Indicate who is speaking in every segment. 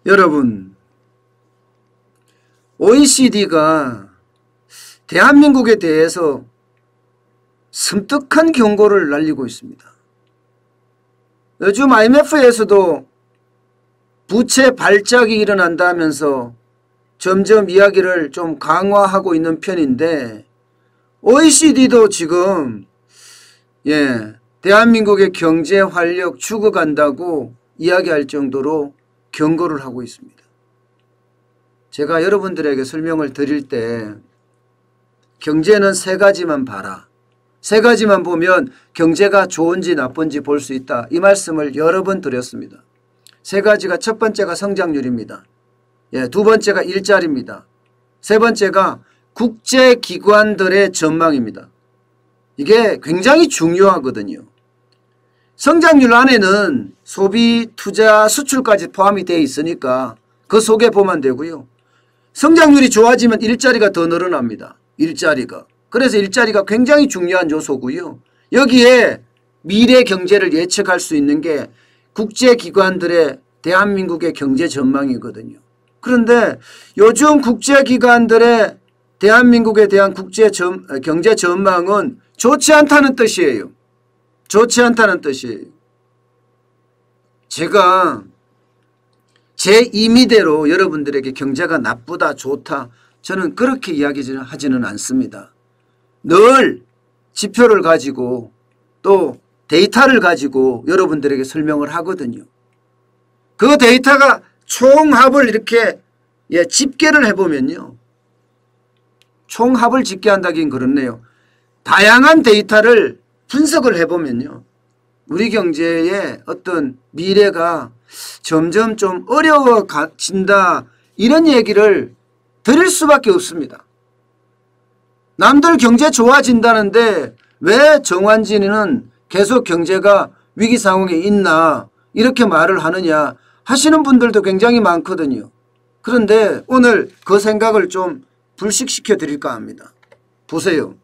Speaker 1: 여러분, OECD가 대한민국에 대해서 섬뜩한 경고를 날리고 있습니다. 요즘 IMF에서도 부채 발작이 일어난다면서 점점 이야기를 좀 강화하고 있는 편인데, OECD도 지금 대한민국의 경제 활력 죽어간다고 이야기할 정도로 경고를 하고 있습니다. 제가 여러분들에게 설명을 드릴 때 경제는 세 가지만 봐라, 세 가지만 보면 경제가 좋은지 나쁜지 볼 수 있다, 이 말씀을 여러 번 드렸습니다. 세 가지가, 첫 번째가 성장률입니다. 두 번째가 일자리입니다. 세 번째가 국제기관들의 전망입니다. 이게 굉장히 중요하거든요. 성장률 안에는 소비, 투자, 수출까지 포함이 되어 있으니까 그 속에 보면 되고요. 성장률이 좋아지면 일자리가 더 늘어납니다. 일자리가. 그래서 일자리가 굉장히 중요한 요소고요. 여기에 미래 경제를 예측할 수 있는 게 국제기관들의 대한민국의 경제 전망이거든요. 그런데 요즘 국제기관들의 대한민국에 대한 경제 전망은 좋지 않다는 뜻이에요. 좋지 않다는 뜻이에요. 제가 제 임의대로 여러분들에게 경제가 나쁘다, 좋다, 저는 그렇게 이야기하지는 않습니다. 늘 지표를 가지고 또 데이터를 가지고 여러분들에게 설명을 하거든요. 그 데이터가 총합을 이렇게 집계를 해보면요. 총합을 집계한다긴 그렇네요. 다양한 데이터를 분석을 해보면요. 우리 경제의 어떤 미래가 점점 좀 어려워진다, 이런 얘기를 드릴 수밖에 없습니다. 남들 경제 좋아진다는데 왜 정환진이는 계속 경제가 위기 상황에 있나 이렇게 말을 하느냐 하시는 분들도 굉장히 많거든요. 그런데 오늘 그 생각을 좀 불식시켜 드릴까 합니다. 보세요.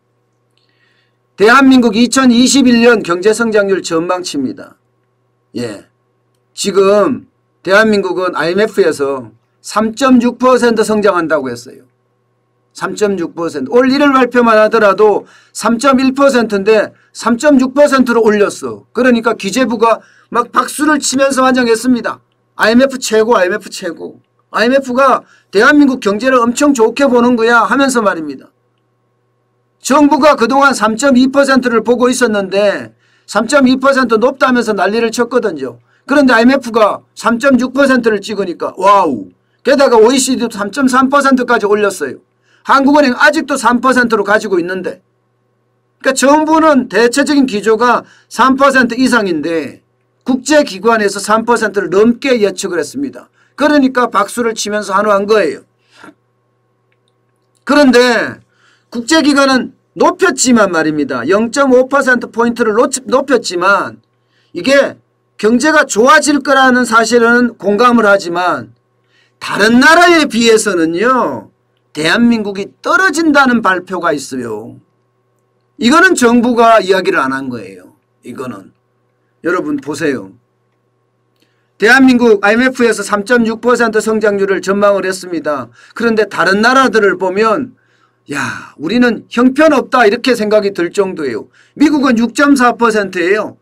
Speaker 1: 대한민국 2021년 경제성장률 전망치입니다. 지금 대한민국은 IMF에서 3.6% 성장한다고 했어요. 3.6%. 올 1월 발표만 하더라도 3.1%인데 3.6%로 올렸어. 그러니까 기재부가 막 박수를 치면서 환영했습니다. IMF 최고, IMF 최고. IMF가 대한민국 경제를 엄청 좋게 보는 거야 하면서 말입니다. 정부가 그동안 3.2%를 보고 있었는데 3.2% 높다면서 난리를 쳤거든요. 그런데 IMF가 3.6%를 찍으니까 와우. 게다가 OECD도 3.3%까지 올렸어요. 한국은행 아직도 3%로 가지고 있는데, 그러니까 정부는 대체적인 기조가 3% 이상인데 국제기관에서 3%를 넘게 예측을 했습니다. 그러니까 박수를 치면서 환호한 거예요. 그런데 국제기관은 높였지만 말입니다. 0.5%포인트를 높였지만 이게 경제가 좋아질 거라는 사실은 공감을 하지만 다른 나라에 비해서는요, 대한민국이 떨어진다는 발표가 있어요. 이거는 정부가 이야기를 안 한 거예요. 이거는. 여러분 보세요. 대한민국 IMF에서 3.6% 성장률을 전망을 했습니다. 그런데 다른 나라들을 보면 야, 우리는 형편없다 이렇게 생각이 들 정도예요. 미국은 6.4%예요.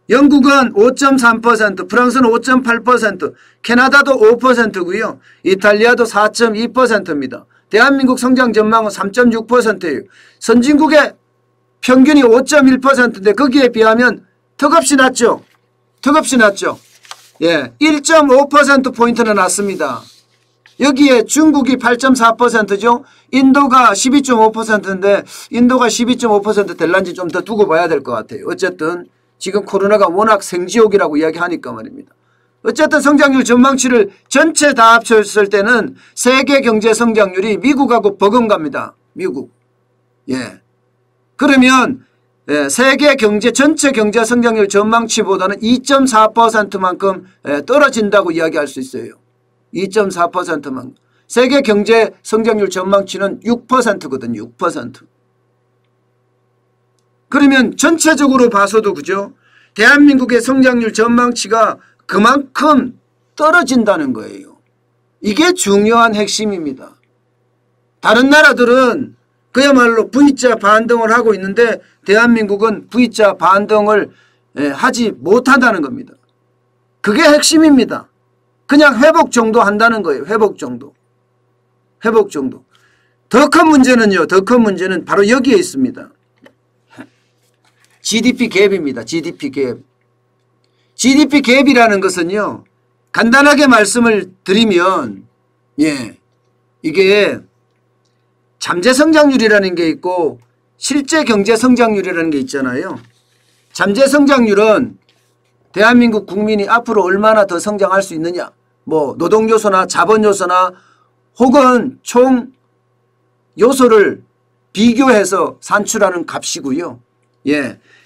Speaker 1: 영국은 5.3%, 프랑스는 5.8%, 캐나다도 5%고요. 이탈리아도 4.2%입니다. 대한민국 성장 전망은 3.6%예요. 선진국의 평균이 5.1%인데 거기에 비하면 턱없이 낮죠. 턱없이 낮죠. 1.5%포인트나 낮습니다. 여기에 중국이 8.4%죠. 인도가 12.5%인데 인도가 12.5% 될런지 좀 더 두고 봐야 될 것 같아요. 어쨌든 지금 코로나가 워낙 생지옥이라고 이야기하니까 말입니다. 어쨌든 성장률 전망치를 전체 다 합쳤을 때는 세계 경제 성장률이 미국하고 버금갑니다. 미국. 그러면 세계 경제 전체 경제 성장률 전망치보다는 2.4%만큼 떨어진다고 이야기할 수 있어요. 2.4%만. 세계 경제 성장률 전망치는 6%거든요. 6%. 그러면 전체적으로 봐서도 그죠? 대한민국의 성장률 전망치가 그만큼 떨어진다는 거예요. 이게 중요한 핵심입니다. 다른 나라들은 그야말로 V자 반등을 하고 있는데 대한민국은 V자 반등을 하지 못한다는 겁니다. 그게 핵심입니다. 그냥 회복 정도 한다는 거예요. 회복 정도. 회복 정도. 더 큰 문제는요. 더 큰 문제는 바로 여기에 있습니다. GDP 갭입니다. GDP 갭. GDP 갭이라는 것은요. 간단하게 말씀을 드리면 이게 잠재 성장률이라는 게 있고 실제 경제 성장률이라는 게 있잖아요. 잠재 성장률은 대한민국 국민이 앞으로 얼마나 더 성장할 수 있느냐, 뭐 노동 요소나 자본 요소나 혹은 총 요소를 비교해서 산출하는 값이고요.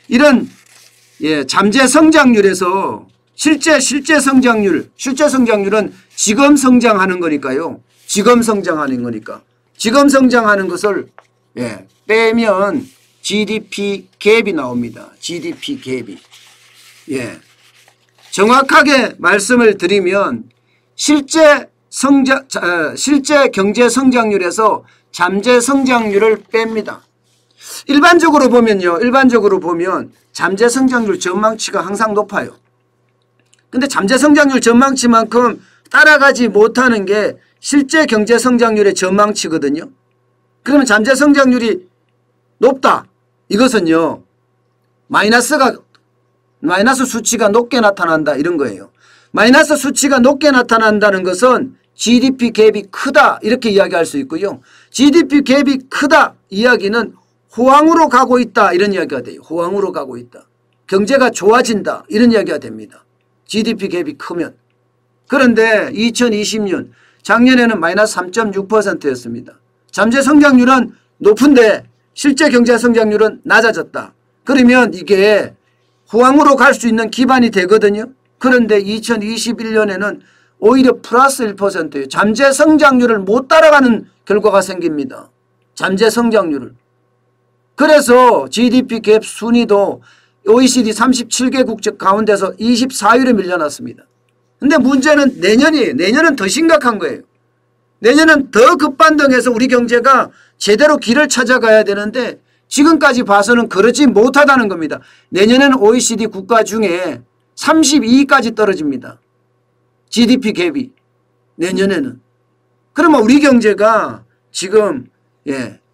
Speaker 1: 이런 잠재 성장률에서 실제 성장률은 지금 성장하는 거니까요. 지금 성장하는 거니까. 지금 성장하는 것을 빼면 GDP 갭이 나옵니다. GDP 갭이. 정확하게 말씀을 드리면 실제 경제 성장률에서 잠재 성장률을 뺍니다. 일반적으로 보면 잠재 성장률 전망치가 항상 높아요. 근데 잠재 성장률 전망치만큼 따라가지 못하는 게 실제 경제 성장률의 전망치거든요. 그러면 잠재 성장률이 높다. 이것은요. 마이너스 수치가 높게 나타난다 이런 거예요. 마이너스 수치가 높게 나타난다는 것은 GDP 갭이 크다 이렇게 이야기할 수 있고요. GDP 갭이 크다 이야기는 호황으로 가고 있다 이런 이야기가 돼요. 호황으로 가고 있다. 경제가 좋아진다 이런 이야기가 됩니다. GDP 갭이 크면. 그런데 2020년 작년에는 마이너스 3.6%였습니다. 잠재 성장률은 높은데 실제 경제 성장률은 낮아졌다. 그러면 이게 호황으로 갈 수 있는 기반이 되거든요. 그런데 2021년에는 오히려 플러스 1%예요. 잠재 성장률을 못 따라가는 결과가 생깁니다. 잠재 성장률을. 그래서 GDP 갭 순위도 OECD 37개국 가운데서 24위로 밀려났습니다. 근데 문제는 내년은 더 심각한 거예요. 내년은 더 급반등해서 우리 경제가 제대로 길을 찾아가야 되는데 지금까지 봐서는 그러지 못하다는 겁니다. 내년에는 OECD 국가 중에 32위까지 떨어집니다. GDP 갭이 내년에는. 그러면 우리 경제가 지금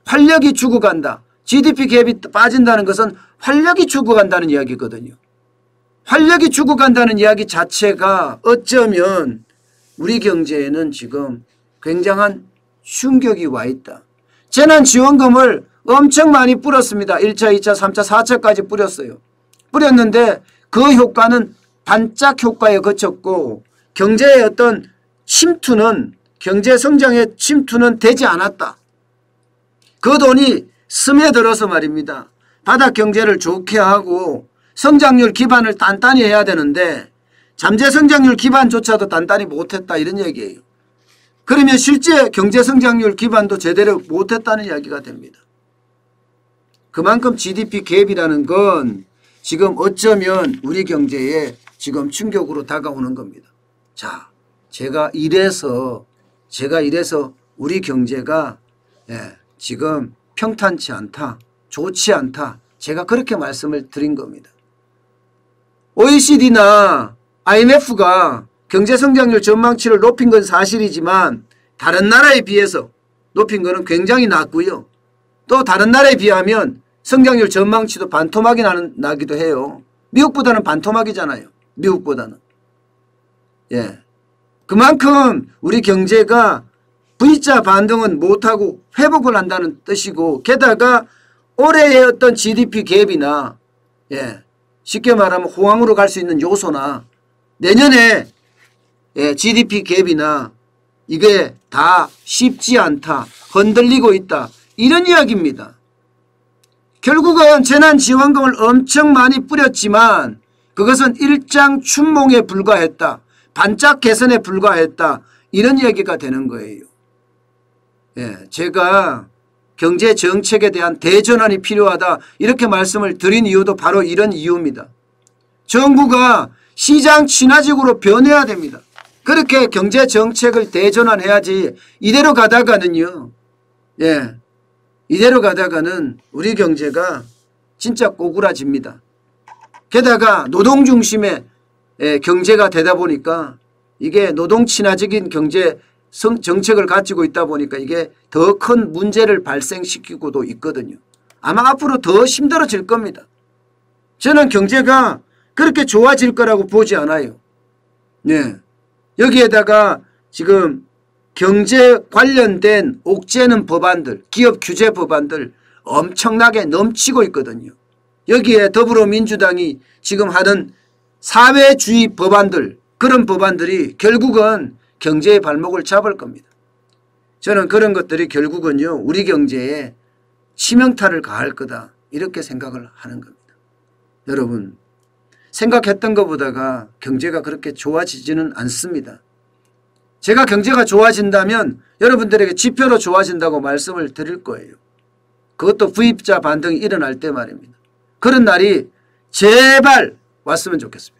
Speaker 1: 활력이 죽어간다. GDP 갭이 빠진다는 것은 활력이 죽어간다는 이야기거든요. 활력이 죽어간다는 이야기 자체가 어쩌면 우리 경제에는 지금 굉장한 충격이 와 있다. 재난지원금을 엄청 많이 뿌렸습니다. 1차, 2차, 3차, 4차까지 뿌렸어요. 뿌렸는데 그 효과는 반짝 효과에 그쳤고 경제의 어떤 침투는 경제 성장의 침투는 되지 않았다. 그 돈이 스며들어서 말입니다. 바닥 경제를 좋게 하고 성장률 기반을 단단히 해야 되는데 잠재 성장률 기반조차도 단단히 못했다 이런 얘기예요. 그러면 실제 경제 성장률 기반도 제대로 못했다는 이야기가 됩니다. 그만큼 GDP 갭이라는 건 지금 어쩌면 우리 경제에 지금 충격으로 다가오는 겁니다. 자, 제가 이래서 우리 경제가 지금 평탄치 않다, 좋지 않다. 제가 그렇게 말씀을 드린 겁니다. OECD나 IMF가 경제성장률 전망치를 높인 건 사실이지만 다른 나라에 비해서 높인 거는 굉장히 낮고요. 또 다른 나라에 비하면 성장률 전망치도 반토막이 나기도 해요. 미국보다는 반토막이잖아요. 미국보다는. 그만큼 우리 경제가 V자 반등은 못하고 회복을 한다는 뜻이고 게다가 올해의 어떤 GDP 갭이나 쉽게 말하면 호황으로 갈 수 있는 요소나 내년에 GDP 갭이나 이게 다 쉽지 않다. 흔들리고 있다. 이런 이야기입니다. 결국은 재난지원금을 엄청 많이 뿌렸지만 그것은 일장 춘몽에 불과했다. 반짝 개선에 불과했다. 이런 이야기가 되는 거예요. 제가 경제정책에 대한 대전환이 필요하다 이렇게 말씀을 드린 이유도 바로 이런 이유입니다. 정부가 시장 친화적으로 변해야 됩니다. 그렇게 경제 정책을 대전환해야지 이대로 가다가는요. 예. 이대로 가다가는 우리 경제가 진짜 꼬꾸라집니다. 게다가 노동 중심의 경제가 되다 보니까 이게 노동 친화적인 경제 정책을 가지고 있다 보니까 이게 더 큰 문제를 발생시키고도 있거든요. 아마 앞으로 더 힘들어질 겁니다. 저는 경제가 그렇게 좋아질 거라고 보지 않아요. 네. 여기에다가 지금 경제 관련된 옥죄는 법안들, 기업 규제 법안들 엄청나게 넘치고 있거든요. 여기에 더불어민주당이 지금 하는 사회주의 법안들, 그런 법안들이 결국은 경제의 발목을 잡을 겁니다. 저는 그런 것들이 결국은요, 우리 경제에 치명타를 가할 거다, 이렇게 생각을 하는 겁니다. 여러분, 생각했던 것보다가 경제가 그렇게 좋아지지는 않습니다. 제가 경제가 좋아진다면 여러분들에게 지표로 좋아진다고 말씀을 드릴 거예요. 그것도 구입자 반등이 일어날 때 말입니다. 그런 날이 제발 왔으면 좋겠습니다.